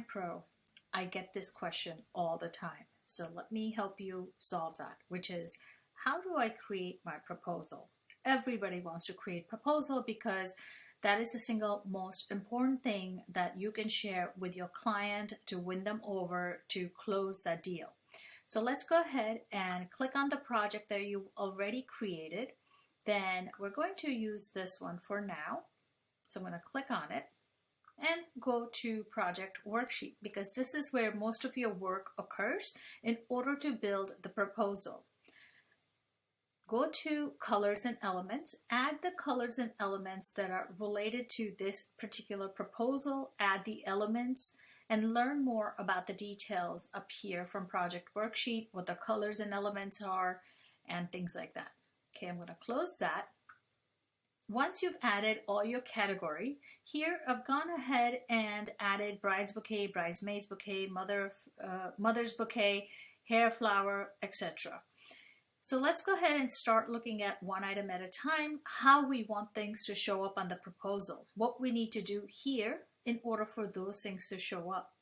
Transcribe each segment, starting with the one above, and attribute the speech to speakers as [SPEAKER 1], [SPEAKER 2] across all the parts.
[SPEAKER 1] Client Pro, I get this question all the time. So let me help you solve that, which is, how do I create my proposal? Everybody wants to create proposal because that is the single most important thing that you can share with your client to win them over to close that deal. So let's go ahead and click on the project that you've already created. Then we're going to use this one for now. So I'm going to click on it and go to project worksheet, because this is where most of your work occurs in order to build the proposal. Go to colors and elements, add the colors and elements that are related to this particular proposal, add the elements, and learn more about the details up here from project worksheet, what the colors and elements are, and things like that. Okay, I'm going to close that. Once you've added all your category, here I've gone ahead and added bride's bouquet, bridesmaid's bouquet, mother's bouquet, hair flower, etc. So let's go ahead and start looking at one item at a time, how we want things to show up on the proposal, what we need to do here in order for those things to show up.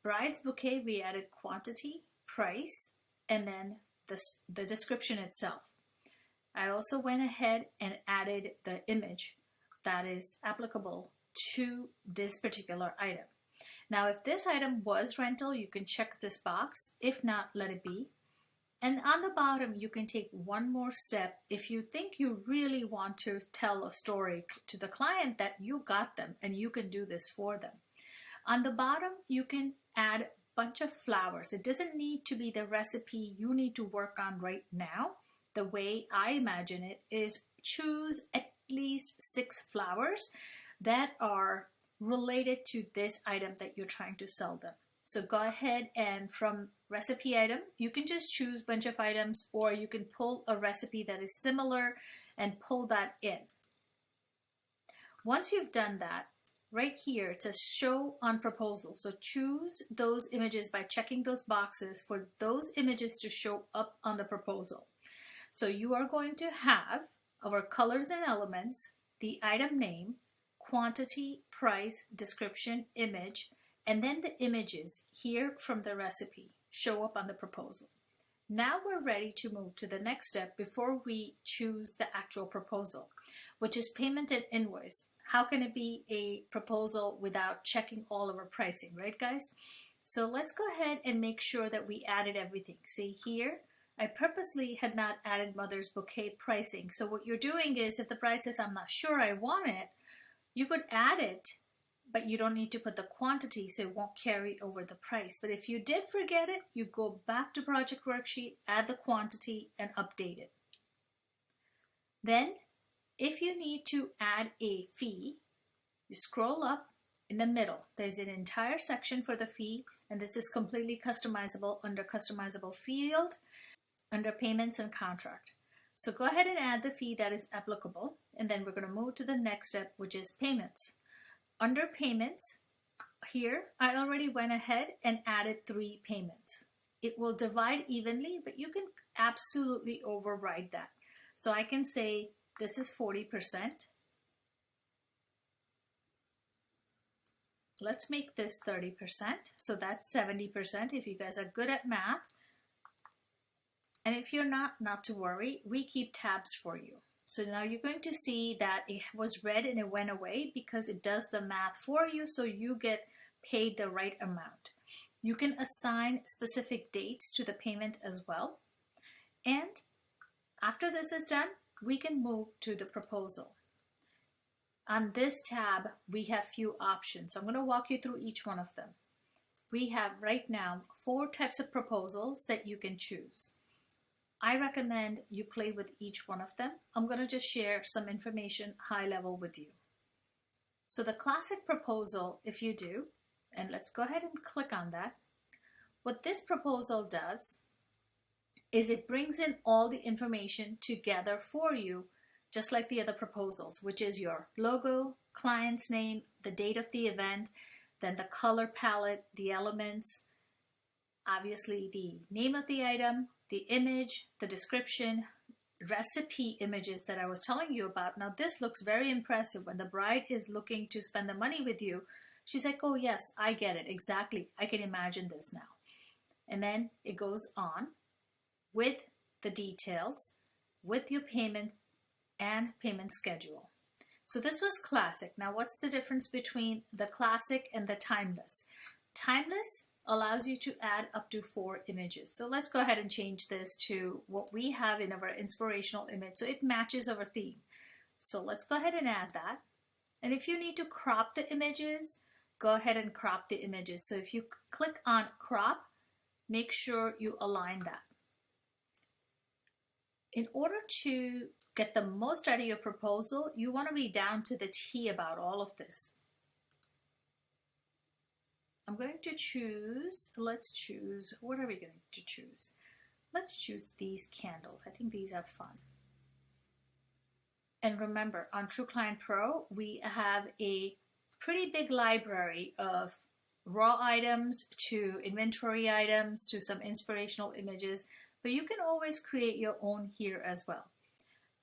[SPEAKER 1] Bride's bouquet, we added quantity, price, and then the description itself. I also went ahead and added the image that is applicable to this particular item. Now, if this item was rental, you can check this box. If not, let it be. And on the bottom, you can take one more step if you think you really want to tell a story to the client that you got them and you can do this for them. On the bottom, you can add a bunch of flowers. It doesn't need to be the recipe you need to work on right now. The way I imagine it is choose at least 6 flowers that are related to this item that you're trying to sell them. So go ahead and from recipe item, you can just choose a bunch of items, or you can pull a recipe that is similar and pull that in. Once you've done that, right here it says show on proposal. So choose those images by checking those boxes for those images to show up on the proposal. So you are going to have our colors and elements, the item name, quantity, price, description, image, and then the images here from the recipe show up on the proposal. Now we're ready to move to the next step before we choose the actual proposal, which is payment and invoice. How can it be a proposal without checking all of our pricing, right guys? So let's go ahead and make sure that we added everything. See here, I purposely had not added mother's bouquet pricing. So what you're doing is, if the bride says, I'm not sure I want it, you could add it, but you don't need to put the quantity, so it won't carry over the price. But if you did forget it, you go back to project worksheet, add the quantity, and update it. Then, if you need to add a fee, you scroll up in the middle. There's an entire section for the fee, and this is completely customizable under customizable field, under payments and contract. So go ahead and add the fee that is applicable, and then we're going to move to the next step, which is payments. Under payments, here I already went ahead and added 3 payments. It will divide evenly, but you can absolutely override that. So I can say this is 40%. Let's make this 30%. So that's 70% if you guys are good at math. And if you're not to worry, we keep tabs for you. So now you're going to see that it was red and it went away because it does the math for you, so you get paid the right amount. You can assign specific dates to the payment as well. And after this is done, we can move to the proposal. On this tab, we have few options. So I'm going to walk you through each one of them. We have right now 4 types of proposals that you can choose. I recommend you play with each one of them. I'm going to just share some information high level with you. So the classic proposal, if you do, and let's go ahead and click on that. What this proposal does is it brings in all the information together for you, just like the other proposals, which is your logo, client's name, the date of the event, then the color palette, the elements, obviously the name of the item, the image, the description, recipe images that I was telling you about. Now this looks very impressive when the bride is looking to spend the money with you. She's like, oh yes, I get it. Exactly. I can imagine this now. And then it goes on with the details, with your payment and payment schedule. So this was classic. Now what's the difference between the classic and the timeless? Timeless allows you to add up to 4 images. So let's go ahead and change this to what we have in our inspirational image so it matches our theme. So let's go ahead and add that. And if you need to crop the images, go ahead and crop the images. So if you click on crop, make sure you align that. In order to get the most out of your proposal, you want to be down to the T about all of this. I'm going to choose, let's choose, what are we going to choose? Let's choose these candles. I think these are fun. And remember, on True Client Pro, we have a pretty big library of raw items to inventory items to some inspirational images, but you can always create your own here as well.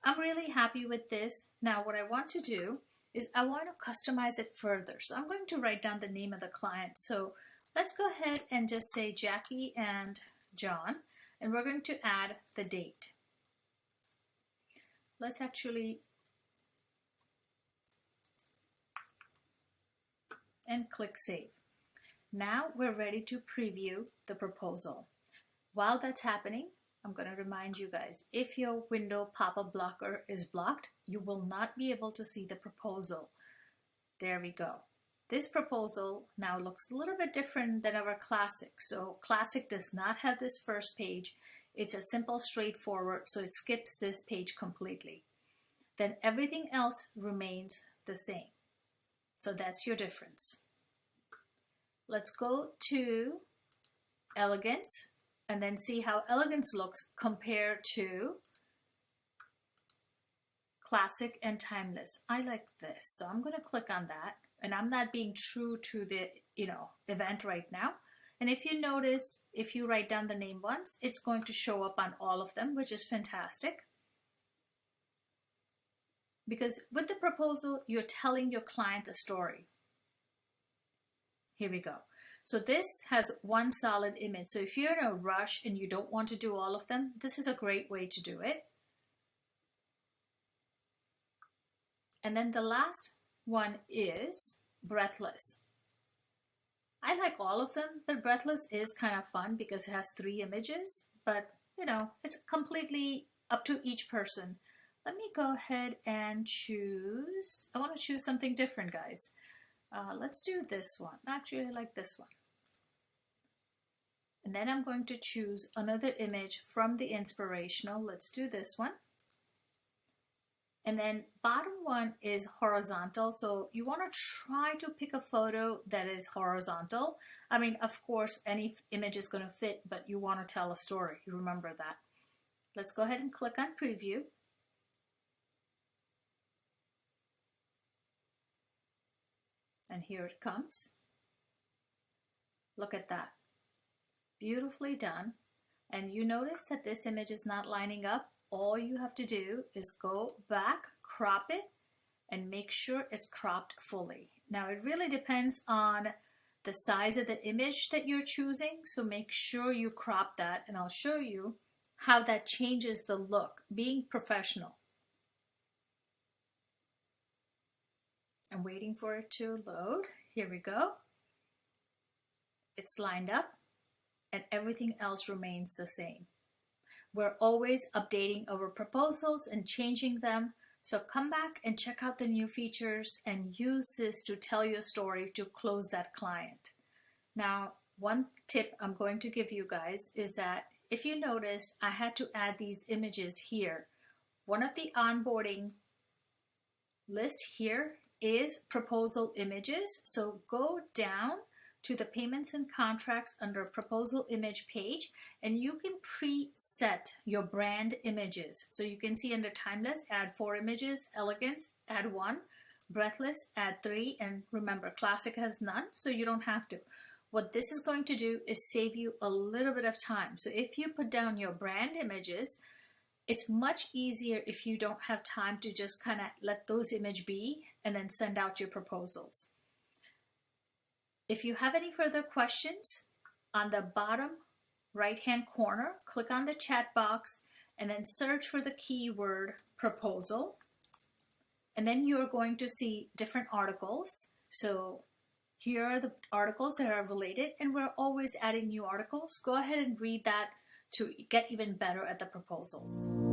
[SPEAKER 1] I'm really happy with this. Now what I want to do is I want to customize it further. So I'm going to write down the name of the client. So let's go ahead and just say Jackie and John, and we're going to add the date. Let's actually, and click save. Now we're ready to preview the proposal. While that's happening, I'm going to remind you guys, if your window pop-up blocker is blocked, you will not be able to see the proposal. There we go. This proposal now looks a little bit different than our classic. So classic does not have this first page. It's a simple, straightforward, so it skips this page completely. Then everything else remains the same. So that's your difference. Let's go to elegance and then see how elegance looks compared to classic and timeless. I like this, so I'm going to click on that, and I'm not being true to the event right now. And if you noticed, if you write down the name once, it's going to show up on all of them, which is fantastic. Because with the proposal, you're telling your client a story. Here we go. So this has one solid image. So if you're in a rush and you don't want to do all of them, this is a great way to do it. And then the last one is Breathless. I like all of them, but Breathless is kind of fun because it has 3 images, but it's completely up to each person. Let me go ahead and choose, I want to choose something different, guys. Let's do this one. Actually, I like this one. And then I'm going to choose another image from the inspirational. Let's do this one. And then bottom one is horizontal. So you want to try to pick a photo that is horizontal. I mean, of course, any image is going to fit, but you want to tell a story. Remember that. Let's go ahead and click on preview. And here it comes. Look at that. Beautifully done. And you notice that this image is not lining up. All you have to do is go back, crop it, and make sure it's cropped fully. Now it really depends on the size of the image that you're choosing, so make sure you crop that, and I'll show you how that changes the look, being professional. I'm waiting for it to load. Here we go. It's lined up, and everything else remains the same. We're always updating our proposals and changing them. So come back and check out the new features and use this to tell your story to close that client. Now, one tip I'm going to give you guys is that if you noticed, I had to add these images here. One of the onboarding list here is proposal images. So go down to the payments and contracts under proposal image page, and you can preset your brand images. So you can see under timeless, add 4 images, elegance, add 1, breathless, add 3, and remember, classic has none, so you don't have to. What this is going to do is save you a little bit of time. So if you put down your brand images, it's much easier if you don't have time to just kind of let those images be and then send out your proposals. If you have any further questions, on the bottom right-hand corner, click on the chat box and then search for the keyword proposal. And then you're going to see different articles. So here are the articles that are related, and we're always adding new articles. Go ahead and read that to get even better at the proposals.